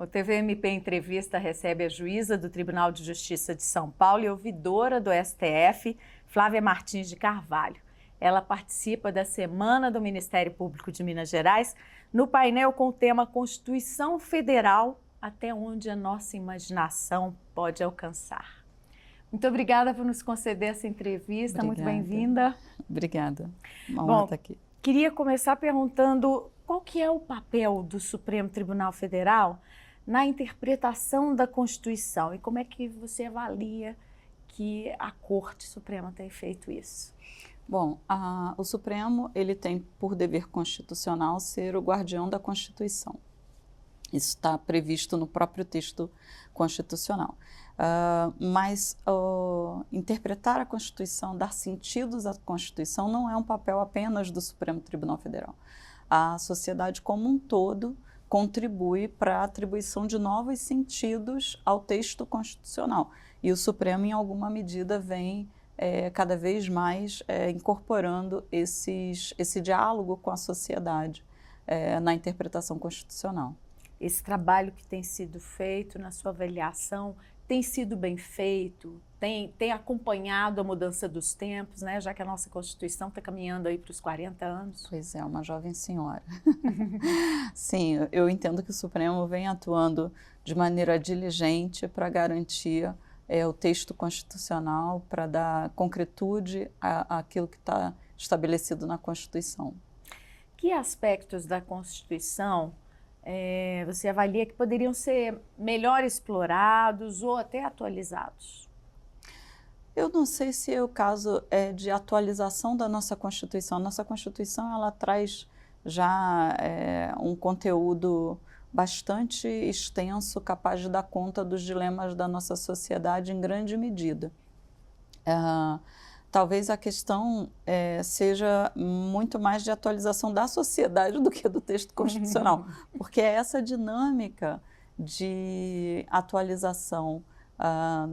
O TVMP Entrevista recebe a juíza do Tribunal de Justiça de São Paulo e ouvidora do STF, Flávia Martins de Carvalho. Ela participa da Semana do Ministério Público de Minas Gerais no painel com o tema Constituição Federal, até onde a nossa imaginação pode alcançar. Muito obrigada por nos conceder essa entrevista, muito bem-vinda. Obrigada, uma honra estar aqui. Queria começar perguntando qual que é o papel do Supremo Tribunal Federal na interpretação da Constituição e como é que você avalia que a Corte Suprema tem feito isso? Bom, o Supremo ele tem por dever constitucional ser o guardião da Constituição. Isso está previsto no próprio texto constitucional. Mas interpretar a Constituição, dar sentidos à Constituição não é um papel apenas do Supremo Tribunal Federal. A sociedade como um todo contribui para a atribuição de novos sentidos ao texto constitucional. E o Supremo, em alguma medida, vem cada vez mais incorporando esse diálogo com a sociedade na interpretação constitucional. Esse trabalho que tem sido feito, na sua avaliação, tem sido bem feito? Tem acompanhado a mudança dos tempos, né? Já que a nossa Constituição está caminhando aí para os 40 anos? Pois é, uma jovem senhora. Sim, eu entendo que o Supremo vem atuando de maneira diligente para garantir o texto constitucional, para dar concretude àquilo que está estabelecido na Constituição. Que aspectos da Constituição você avalia que poderiam ser melhor explorados ou até atualizados? Eu não sei se é o caso de atualização da nossa Constituição. Nossa Constituição ela traz já um conteúdo bastante extenso, capaz de dar conta dos dilemas da nossa sociedade em grande medida. Talvez a questão seja muito mais de atualização da sociedade do que do texto constitucional, porque é essa dinâmica de atualização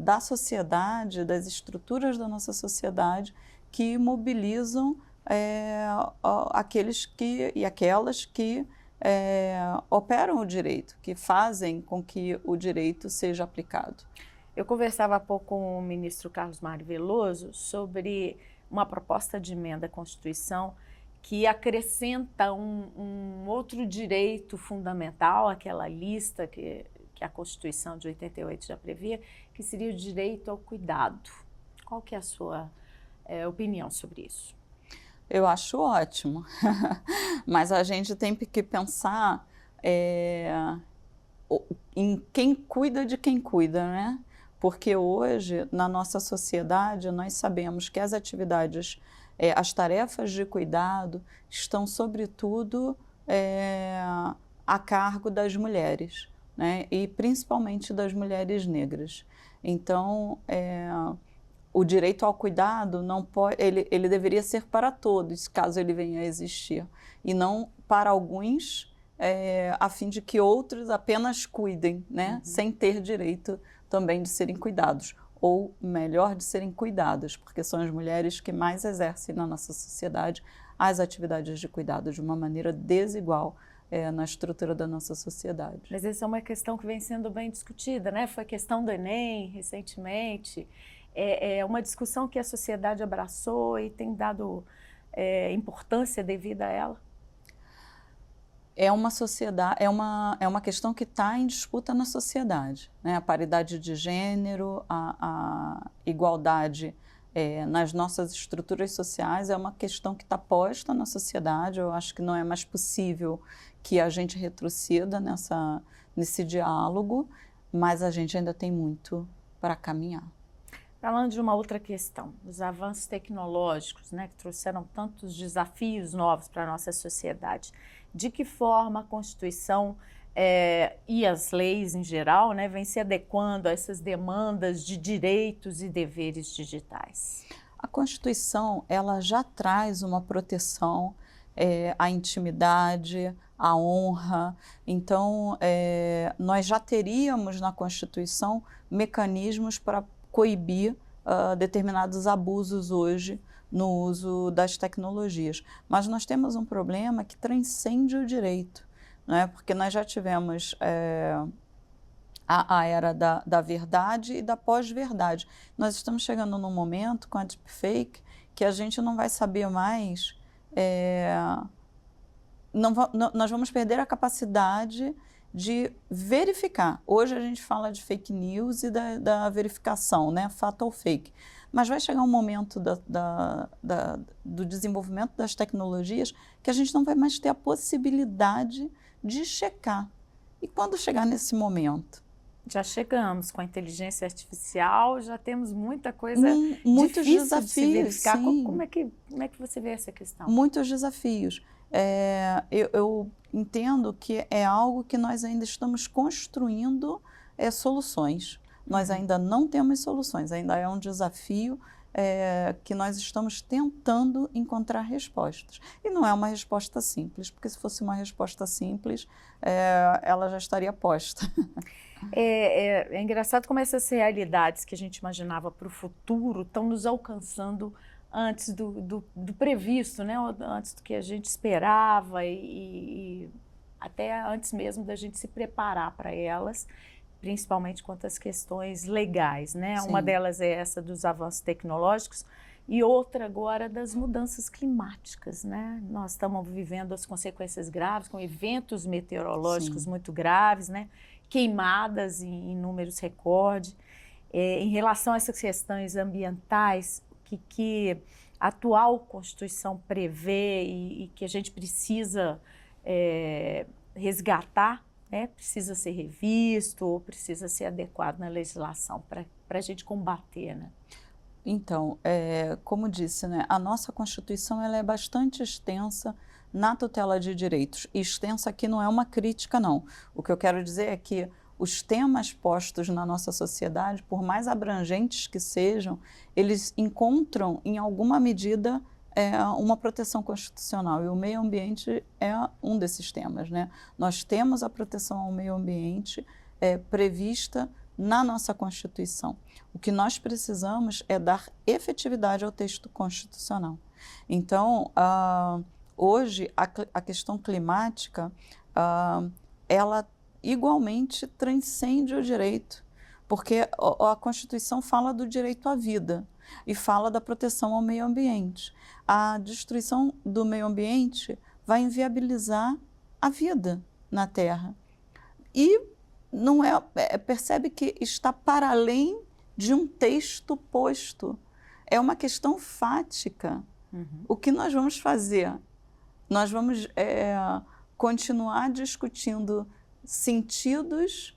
da sociedade, das estruturas da nossa sociedade, que mobilizam aqueles e aquelas que operam o direito, que fazem com que o direito seja aplicado. Eu conversava há pouco com o ministro Carlos Mário Veloso sobre uma proposta de emenda à Constituição que acrescenta um outro direito fundamental, aquela lista que a Constituição de 88 já previa, que seria o direito ao cuidado. Qual que é a sua opinião sobre isso? Eu acho ótimo, mas a gente tem que pensar em quem cuida de quem cuida, né? Porque hoje, na nossa sociedade, nós sabemos que as atividades, as tarefas de cuidado estão, sobretudo, a cargo das mulheres, né? E principalmente das mulheres negras. Então, o direito ao cuidado não pode, ele deveria ser para todos, caso ele venha a existir, e não para alguns, a fim de que outros apenas cuidem, né? Sem ter direito também de serem cuidados, ou melhor, de serem cuidadas, porque são as mulheres que mais exercem na nossa sociedade as atividades de cuidado de uma maneira desigual na estrutura da nossa sociedade. Mas essa é uma questão que vem sendo bem discutida, né? Foi questão do Enem recentemente, é uma discussão que a sociedade abraçou e tem dado importância devida a ela. É uma questão que está em disputa na sociedade, né? A paridade de gênero, a igualdade nas nossas estruturas sociais é uma questão que está posta na sociedade. Eu acho que não é mais possível que a gente retroceda nesse diálogo, mas a gente ainda tem muito para caminhar. Falando de uma outra questão, os avanços tecnológicos, né, que trouxeram tantos desafios novos para a nossa sociedade, de que forma a Constituição e as leis em geral, né, vêm se adequando a essas demandas de direitos e deveres digitais? A Constituição ela já traz uma proteção à intimidade, à honra. Então, nós já teríamos na Constituição mecanismos para coibir determinados abusos hoje no uso das tecnologias. Mas nós temos um problema que transcende o direito, né? Porque nós já tivemos a era da verdade e da pós-verdade. Nós estamos chegando num momento com a deepfake que a gente não vai saber mais, nós vamos perder a capacidade de verificar. Hoje a gente fala de fake news e da verificação, né? Fato ou fake. Mas vai chegar um momento do desenvolvimento das tecnologias que a gente não vai mais ter a possibilidade de checar. E quando chegar nesse momento? Já chegamos com a inteligência artificial, já temos muita coisa muitos difícil desafios, de se verificar. sim. Como é que você vê essa questão? Muitos desafios. Eu entendo que é algo que nós ainda estamos construindo soluções. Nós ainda não temos soluções, ainda é um desafio que nós estamos tentando encontrar respostas. E não é uma resposta simples, porque se fosse uma resposta simples, ela já estaria posta. É engraçado como essas realidades que a gente imaginava para o futuro estão nos alcançando antes do previsto, né? Antes do que a gente esperava e até antes mesmo da gente se preparar para elas, principalmente quanto às questões legais, né? Sim. Uma delas é essa dos avanços tecnológicos e outra agora das mudanças climáticas, né? Nós estamos vivendo as consequências graves com eventos meteorológicos Sim. muito graves, né? Queimadas em números recorde. Em relação a essas questões ambientais, que a atual Constituição prevê e que a gente precisa resgatar, né? Precisa ser revisto ou precisa ser adequado na legislação para a gente combater, né? Então, como disse, né, a nossa Constituição ela é bastante extensa na tutela de direitos. E extensa aqui não é uma crítica, não. O que eu quero dizer é que os temas postos na nossa sociedade, por mais abrangentes que sejam, eles encontram, em alguma medida, uma proteção constitucional. E o meio ambiente é um desses temas, né? Nós temos a proteção ao meio ambiente prevista na nossa Constituição. O que nós precisamos é dar efetividade ao texto constitucional. Então, hoje, a questão climática, ela igualmente transcende o direito, porque a Constituição fala do direito à vida e fala da proteção ao meio ambiente. A destruição do meio ambiente vai inviabilizar a vida na Terra. E não percebe que está para além de um texto posto. É uma questão fática. Uhum. O que nós vamos fazer? Nós vamos continuar discutindo sentidos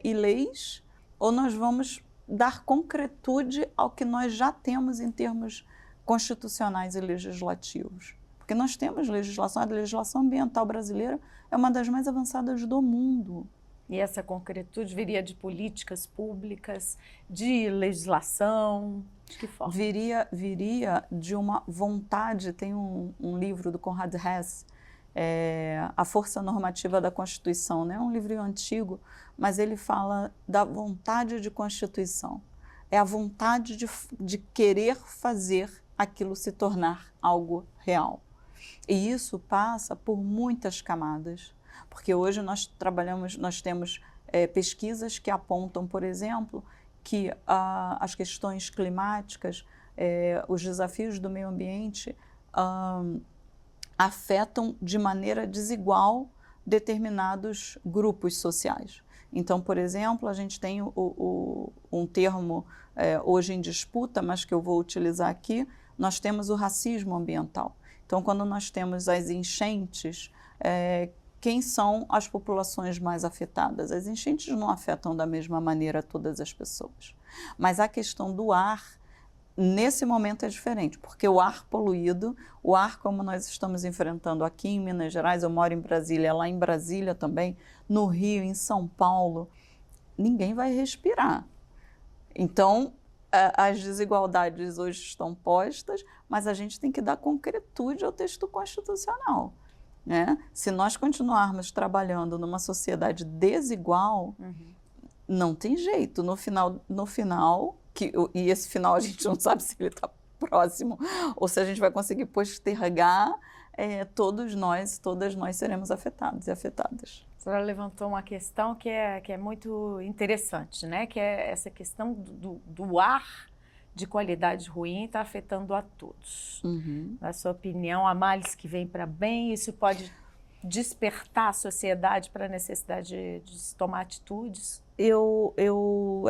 e leis, ou nós vamos dar concretude ao que nós já temos em termos constitucionais e legislativos? Porque nós temos legislação, a legislação ambiental brasileira é uma das mais avançadas do mundo. E essa concretude viria de políticas públicas, de legislação, de que forma? Viria de uma vontade, tem um livro do Conrad Hess, A Força Normativa da Constituição, né? É um livro antigo, mas ele fala da vontade de Constituição. É a vontade de querer fazer aquilo se tornar algo real. E isso passa por muitas camadas, porque hoje nós temos pesquisas que apontam, por exemplo, que as questões climáticas, os desafios do meio ambiente afetam de maneira desigual determinados grupos sociais. Então, por exemplo, a gente tem um termo hoje em disputa, mas que eu vou utilizar aqui, nós temos o racismo ambiental. Então, quando nós temos as enchentes, quem são as populações mais afetadas? As enchentes não afetam da mesma maneira todas as pessoas. Mas a questão do ar, nesse momento é diferente, porque o ar poluído, o ar como nós estamos enfrentando aqui em Minas Gerais, eu moro em Brasília, lá em Brasília também, no Rio, em São Paulo, ninguém vai respirar. Então, as desigualdades hoje estão postas, mas a gente tem que dar concretude ao texto constitucional, né? Se nós continuarmos trabalhando numa sociedade desigual, não tem jeito. No final e esse final a gente não sabe se ele está próximo ou se a gente vai conseguir postergar, todas nós seremos afetados e afetadas. senhora levantou uma questão que é muito interessante, né? Que é essa questão do ar de qualidade ruim está afetando a todos. Uhum. Na sua opinião, há males que vêm para bem, isso pode despertar a sociedade para a necessidade de tomar atitudes?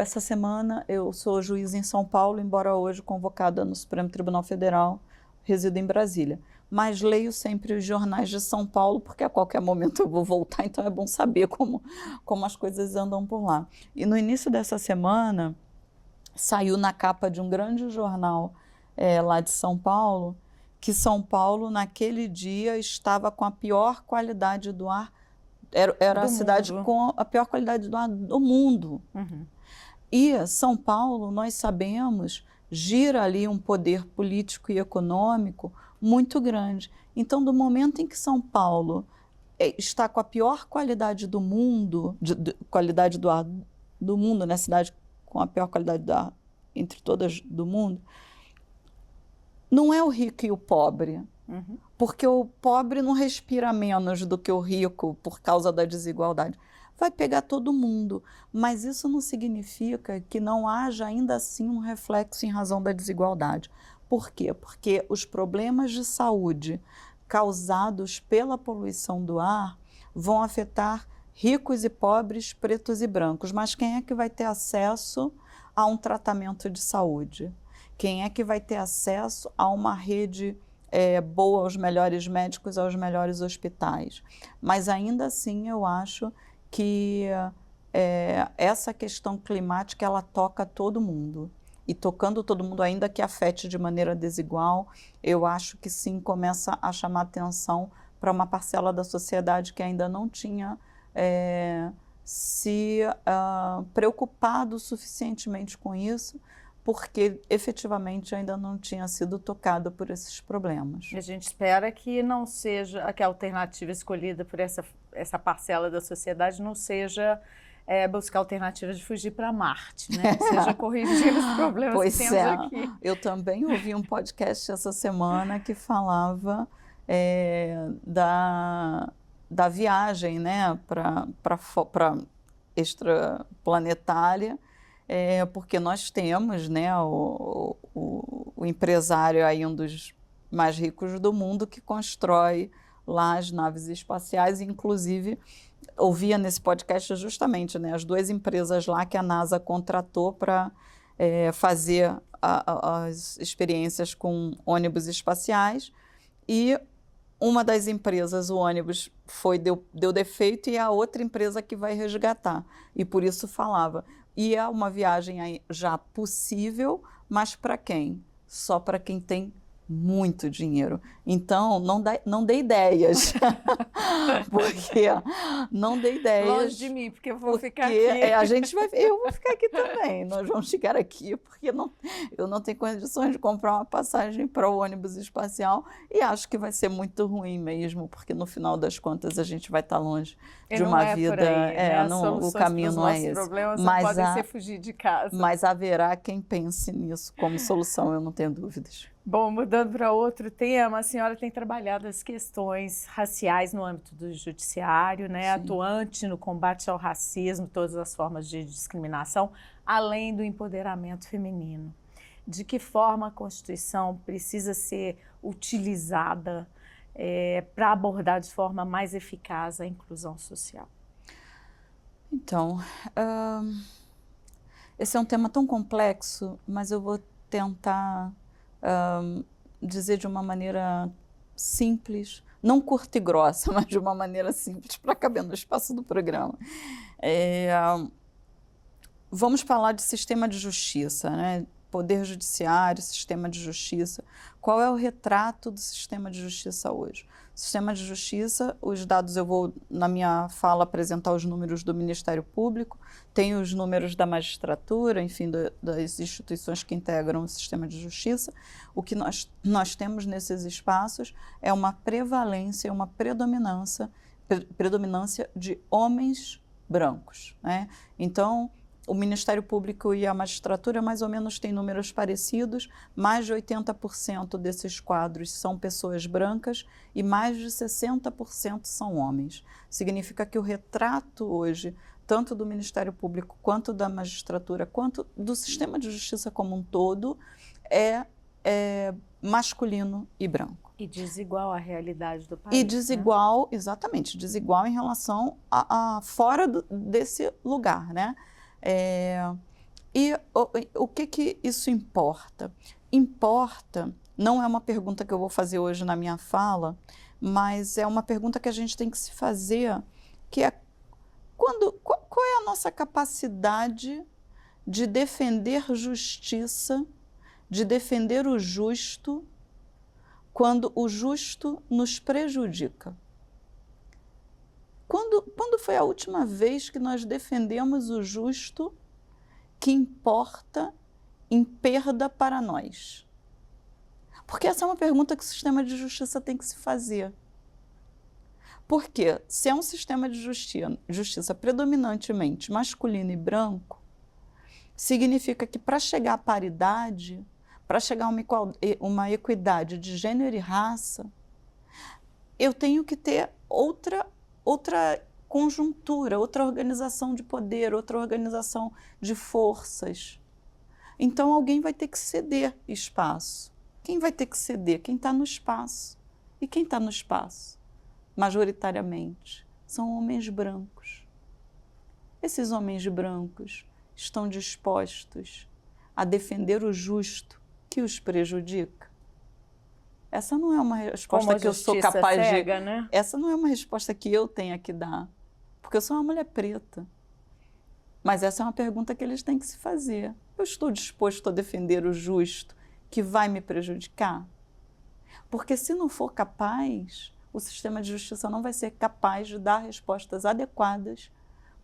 Essa semana, eu sou juiz em São Paulo, embora hoje convocada no Supremo Tribunal Federal, resido em Brasília. Mas leio sempre os jornais de São Paulo, porque a qualquer momento eu vou voltar, então é bom saber como as coisas andam por lá. E no início dessa semana, saiu na capa de um grande jornal lá de São Paulo, que São Paulo, naquele dia, estava com a pior qualidade do ar. Era a cidade com a pior qualidade do ar do mundo. Uhum. E São Paulo, nós sabemos, gira ali um poder político e econômico muito grande. Então, do momento em que São Paulo está com a pior qualidade do mundo, qualidade do ar do mundo, né, cidade com a pior qualidade do ar entre todas do mundo, não é o rico e o pobre, Uhum. porque o pobre não respira menos do que o rico por causa da desigualdade. Vai pegar todo mundo, mas isso não significa que não haja ainda assim um reflexo em razão da desigualdade. Por quê? Porque os problemas de saúde causados pela poluição do ar vão afetar ricos e pobres, pretos e brancos. Mas quem é que vai ter acesso a um tratamento de saúde? Quem é que vai ter acesso a uma rede boa, aos melhores médicos, aos melhores hospitais? Mas ainda assim eu acho que essa questão climática ela toca todo mundo. E tocando todo mundo, ainda que afete de maneira desigual, eu acho que sim, começa a chamar atenção para uma parcela da sociedade que ainda não tinha se preocupado suficientemente com isso, porque efetivamente ainda não tinha sido tocado por esses problemas. A gente espera que não seja, que a alternativa escolhida por essa parcela da sociedade não seja buscar alternativas de fugir para Marte, né? Seja corrigir os problemas pois que temos aqui. Eu também ouvi um podcast essa semana que falava da viagem, né, para extraplanetária, porque nós temos, né, o empresário aí, um dos mais ricos do mundo, que constrói lá as naves espaciais, e inclusive ouvia nesse podcast justamente, né, as duas empresas lá que a NASA contratou para fazer as experiências com ônibus espaciais, e uma das empresas, o ônibus, deu defeito, e a outra empresa que vai resgatar. E por isso falava. E é uma viagem aí já possível, mas para quem? Só para quem tem muito dinheiro. Então, não dê ideias. Porque não dê ideias. Longe de mim, porque eu vou ficar aqui. Eu vou ficar aqui também. Nós vamos ficar aqui porque eu não tenho condições de comprar uma passagem para o ônibus espacial, e acho que vai ser muito ruim mesmo, porque no final das contas a gente vai estar longe de uma vida. Por aí, né? O caminho não é esse. Os problemas não podem ser fugir de casa. Mas haverá quem pense nisso como solução, eu não tenho dúvidas. Bom, mudando para outro tema, a senhora tem trabalhado as questões raciais no âmbito do judiciário, né? Atuante no combate ao racismo, todas as formas de discriminação, além do empoderamento feminino. De que forma a Constituição precisa ser utilizada para abordar de forma mais eficaz a inclusão social? Então, esse é um tema tão complexo, mas eu vou tentar dizer de uma maneira simples, não curta e grossa, mas de uma maneira simples, para caber no espaço do programa. Vamos falar de sistema de justiça, né? Poder judiciário, sistema de justiça. Qual é o retrato do sistema de justiça hoje? Sistema de justiça, os dados, eu vou, na minha fala, apresentar os números do Ministério Público, tem os números da magistratura, enfim, das instituições que integram o sistema de justiça. O que nós temos nesses espaços é uma prevalência, uma predominância de homens brancos, né? Então, o Ministério Público e a magistratura mais ou menos têm números parecidos, mais de 80% desses quadros são pessoas brancas e mais de 60% são homens. Significa que o retrato hoje, tanto do Ministério Público, quanto da magistratura, quanto do sistema de justiça como um todo, é masculino e branco. E desigual à realidade do país. E desigual, né? Exatamente, desigual em relação a fora desse lugar, né? E o que isso importa? Importa, não é uma pergunta que eu vou fazer hoje na minha fala, mas é uma pergunta que a gente tem que se fazer, que é qual é a nossa capacidade de defender justiça, de defender o justo, quando o justo nos prejudica? Quando foi a última vez que nós defendemos o justo que importa em perda para nós? Porque essa é uma pergunta que o sistema de justiça tem que se fazer. Porque se é um sistema de justiça predominantemente masculino e branco, significa que para chegar à paridade, para chegar a uma equidade de gênero e raça, eu tenho que ter outra conjuntura, outra organização de poder, outra organização de forças. Então alguém vai ter que ceder espaço. Quem vai ter que ceder? Quem está no espaço. E quem está no espaço, majoritariamente, são homens brancos. Esses homens brancos estão dispostos a defender o justo que os prejudica? Essa não é uma resposta que eu sou capaz cega, né? Essa não é uma resposta que eu tenha que dar, porque eu sou uma mulher preta. Mas essa é uma pergunta que eles têm que se fazer. Eu estou disposto a defender o justo que vai me prejudicar? Porque se não for capaz, o sistema de justiça não vai ser capaz de dar respostas adequadas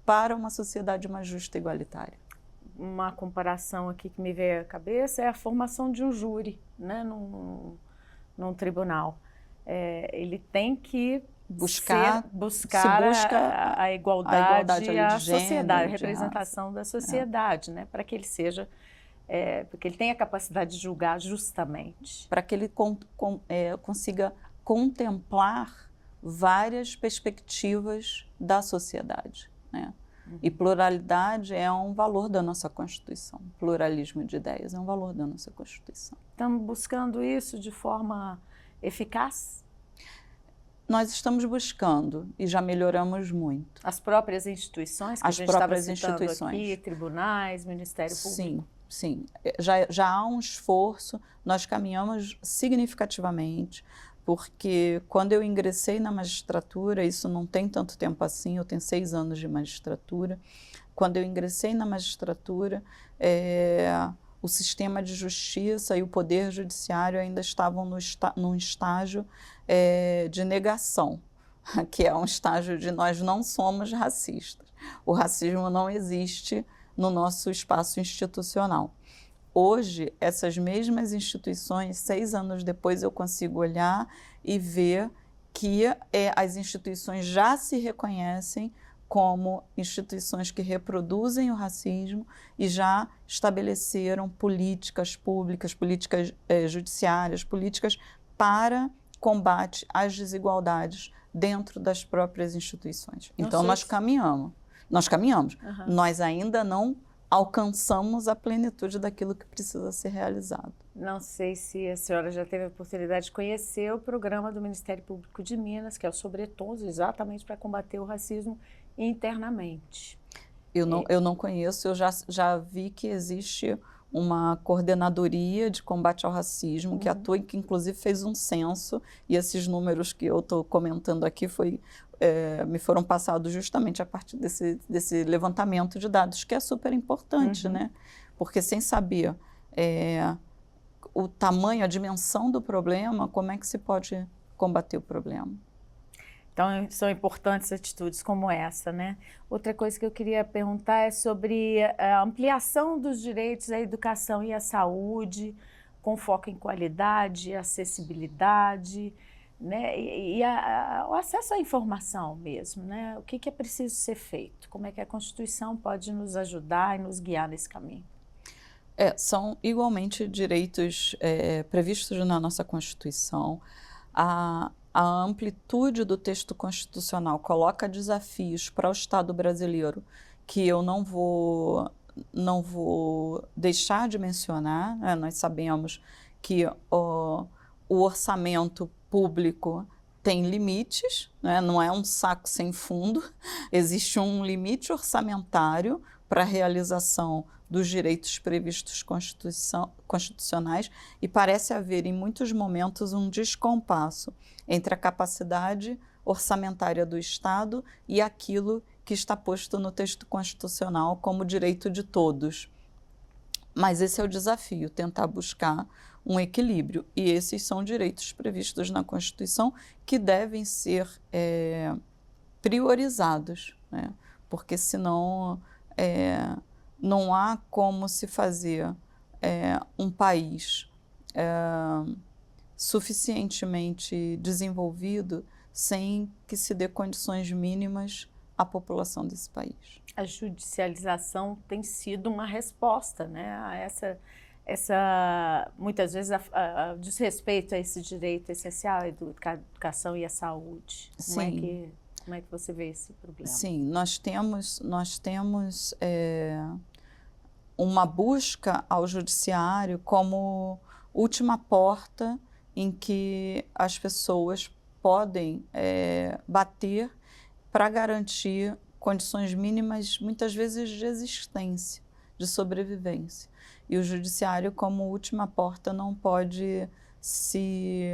para uma sociedade mais justa e igualitária. Uma comparação aqui que me veio à cabeça é a formação de um júri, né, num tribunal. Ele tem que buscar a igualdade, a sociedade, a representação da sociedade, né, para que ele seja, porque ele tenha a capacidade de julgar justamente. Para que ele consiga contemplar várias perspectivas da sociedade, né? E pluralidade é um valor da nossa Constituição. Pluralismo de ideias é um valor da nossa Constituição. Estamos buscando isso de forma eficaz? Nós estamos buscando e já melhoramos muito. As próprias instituições que a gente estava citando aqui, tribunais, Ministério Público? Sim. Já há um esforço, nós caminhamos significativamente, porque quando eu ingressei na magistratura, isso não tem tanto tempo assim, eu tenho 6 anos de magistratura, quando eu ingressei na magistratura, o sistema de justiça e o poder judiciário ainda estavam num estágio de negação, que é um estágio de nós não somos racistas. O racismo não existe no nosso espaço institucional. Hoje, essas mesmas instituições, 6 anos depois, eu consigo olhar e ver que as instituições já se reconhecem como instituições que reproduzem o racismo e já estabeleceram políticas públicas, políticas judiciárias, políticas para combate às desigualdades dentro das próprias instituições. Então, nós caminhamos. Uhum. Nós ainda não alcançamos a plenitude daquilo que precisa ser realizado. Não sei se a senhora já teve a oportunidade de conhecer o programa do Ministério Público de Minas, que é o Sobretons, exatamente para combater o racismo internamente. Eu não conheço, eu já vi que existe uma coordenadoria de combate ao racismo, que atua, que inclusive fez um censo, e esses números que eu estou comentando aqui me foram passados justamente a partir desse levantamento de dados, que é super importante, né? Porque sem saber o tamanho, a dimensão do problema, como é que se pode combater o problema? Então, são importantes atitudes como essa, né? Outra coisa que eu queria perguntar é sobre a ampliação dos direitos à educação e à saúde, com foco em qualidade, acessibilidade. né? O acesso à informação mesmo, né? O que é preciso ser feito? Como é que a Constituição pode nos ajudar e nos guiar nesse caminho? São igualmente direitos previstos na nossa Constituição. A amplitude do texto constitucional coloca desafios para o Estado brasileiro que eu não vou deixar de mencionar, né? Nós sabemos que o orçamento público tem limites, né? Não é um saco sem fundo, existe um limite orçamentário para a realização dos direitos previstos constitucionais e parece haver, em muitos momentos, um descompasso entre a capacidade orçamentária do Estado e aquilo que está posto no texto constitucional como direito de todos. Mas esse é o desafio, tentar buscar um equilíbrio. E esses são direitos previstos na Constituição que devem ser priorizados, né? Porque senão não há como se fazer um país suficientemente desenvolvido sem que se dê condições mínimas à população desse país. A judicialização tem sido uma resposta, né, a muitas vezes, a desrespeito a esse direito essencial, a educação e a saúde. Sim. Como é que você vê esse problema? Sim, nós temos uma busca ao judiciário como última porta em que as pessoas podem bater para garantir condições mínimas, muitas vezes de existência, de sobrevivência. E o judiciário, como última porta, não pode se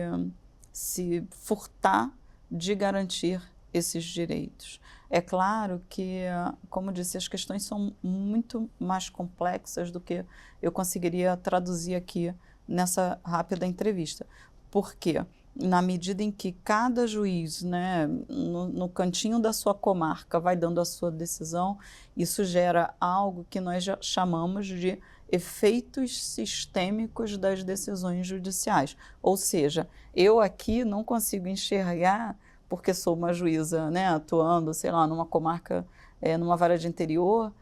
furtar de garantir esses direitos. É claro que, como disse, as questões são muito mais complexas do que eu conseguiria traduzir aqui nessa rápida entrevista. Por quê? Na medida em que cada juiz, né, no cantinho da sua comarca, vai dando a sua decisão, isso gera algo que nós já chamamos de efeitos sistêmicos das decisões judiciais. Ou seja, eu aqui não consigo enxergar, porque sou uma juíza, né, atuando, sei lá, numa comarca, numa vara de interior,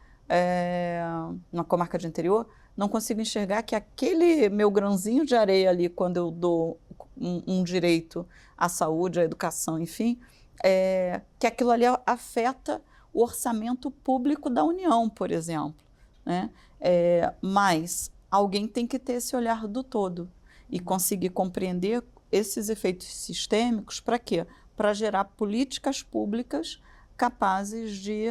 numa comarca de interior, não consigo enxergar que aquele meu grãozinho de areia ali, quando eu dou um direito à saúde, à educação, enfim, que aquilo ali afeta o orçamento público da União, por exemplo, né? Mas alguém tem que ter esse olhar do todo e conseguir compreender esses efeitos sistêmicos para quê? Para gerar políticas públicas capazes de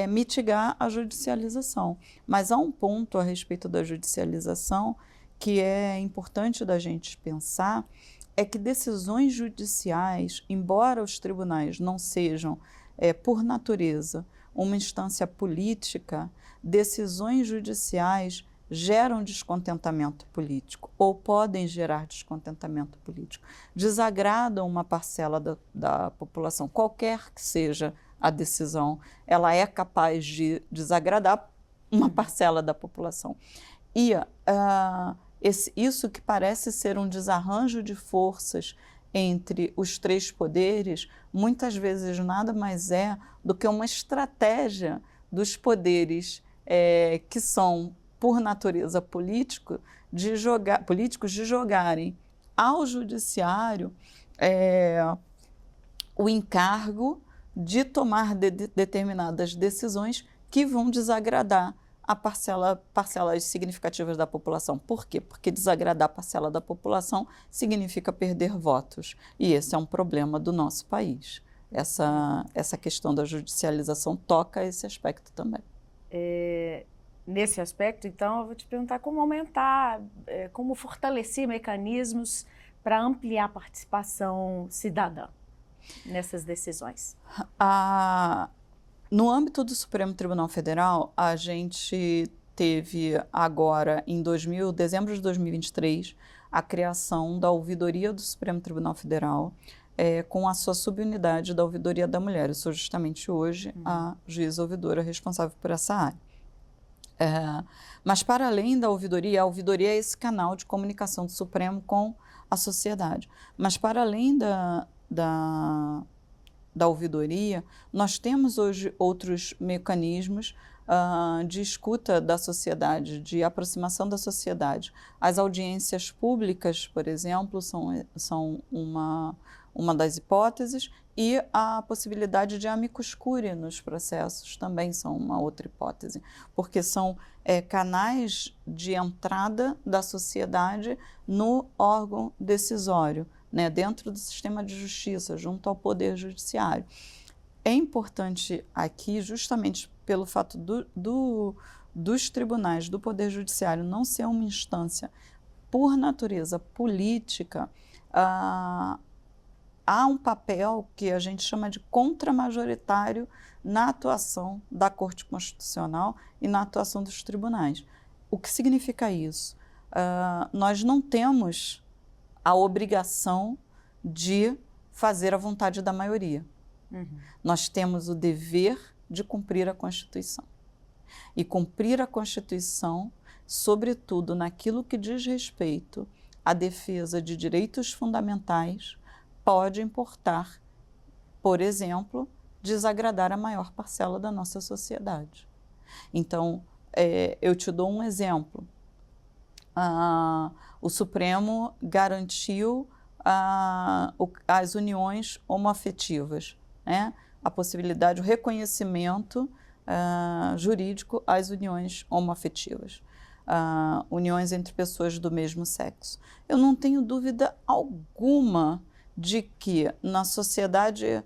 mitigar a judicialização. Mas há um ponto a respeito da judicialização que é importante da gente pensar, é que decisões judiciais, embora os tribunais não sejam, por natureza, uma instância política, decisões judiciais geram descontentamento político ou podem gerar descontentamento político, desagradam uma parcela da população, qualquer que seja a decisão, ela é capaz de desagradar uma parcela da população. E isso que parece ser um desarranjo de forças entre os três poderes, muitas vezes nada mais é do que uma estratégia dos poderes que são, por natureza políticos, de jogarem ao judiciário o encargo de tomar determinadas decisões que vão desagradar a parcelas significativas da população. Por quê? Porque desagradar a parcela da população significa perder votos. E esse é um problema do nosso país. Essa questão da judicialização toca esse aspecto também. Nesse aspecto, então, eu vou te perguntar como aumentar, como fortalecer mecanismos para ampliar a participação cidadã nessas decisões. No âmbito do Supremo Tribunal Federal, a gente teve agora, em dezembro de 2023, a criação da Ouvidoria do Supremo Tribunal Federal, com a sua subunidade da Ouvidoria da Mulher. Eu sou justamente hoje a juíza ouvidora responsável por essa área. Mas, para além da ouvidoria, a ouvidoria é esse canal de comunicação do Supremo com a sociedade. Mas, para além da ouvidoria, nós temos hoje outros mecanismos de escuta da sociedade, de aproximação da sociedade. As audiências públicas, por exemplo, são uma das hipóteses, e a possibilidade de amicus curiae nos processos também são uma outra hipótese, porque são canais de entrada da sociedade no órgão decisório, né, dentro do sistema de justiça, junto ao Poder Judiciário. É importante aqui, justamente pelo fato dos tribunais, do Poder Judiciário não ser uma instância, por natureza política, há um papel que a gente chama de contramajoritário na atuação da Corte Constitucional e na atuação dos tribunais. O que significa isso? Nós não temos a obrigação de fazer a vontade da maioria. Nós temos o dever de cumprir a Constituição. E cumprir a Constituição, sobretudo naquilo que diz respeito à defesa de direitos fundamentais, pode importar, por exemplo, desagradar a maior parcela da nossa sociedade. Então, eu te dou um exemplo. O Supremo garantiu as uniões homoafetivas, né? A possibilidade, o reconhecimento jurídico às uniões homoafetivas, uniões entre pessoas do mesmo sexo. Eu não tenho dúvida alguma de que na sociedade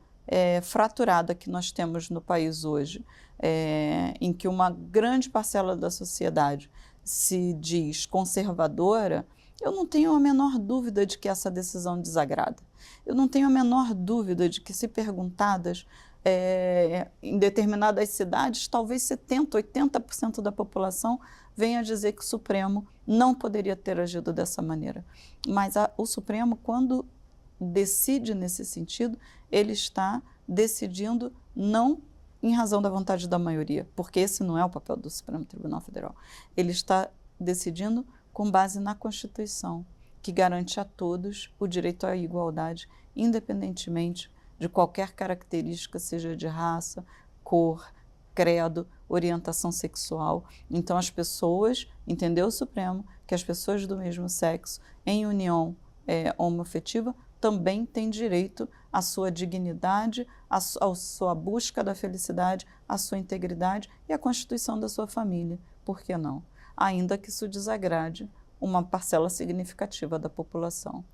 fraturada que nós temos no país hoje, em que uma grande parcela da sociedade se diz conservadora, eu não tenho a menor dúvida de que essa decisão desagrada. Eu não tenho a menor dúvida de que, se perguntadas, em determinadas cidades, talvez 70%, 80% da população venha dizer que o Supremo não poderia ter agido dessa maneira. Mas o Supremo, quando decide nesse sentido, ele está decidindo não em razão da vontade da maioria, porque esse não é o papel do Supremo Tribunal Federal. Ele está decidindo com base na Constituição, que garante a todos o direito à igualdade, independentemente de qualquer característica, seja de raça, cor, credo, orientação sexual. Então, as pessoas, entendeu o Supremo, que as pessoas do mesmo sexo, em união homoafetiva, também têm direito à sua dignidade, à sua busca da felicidade, à sua integridade e à constituição da sua família. Por que não? Ainda que isso desagrade uma parcela significativa da população.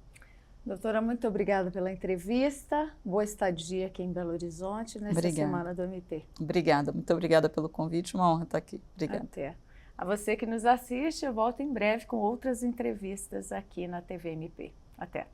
Doutora, muito obrigada pela entrevista. Boa estadia aqui em Belo Horizonte nesta semana do MP. Obrigada, muito obrigada pelo convite, uma honra estar aqui. Obrigada. Até. A você que nos assiste, eu volto em breve com outras entrevistas aqui na TV MP. Até.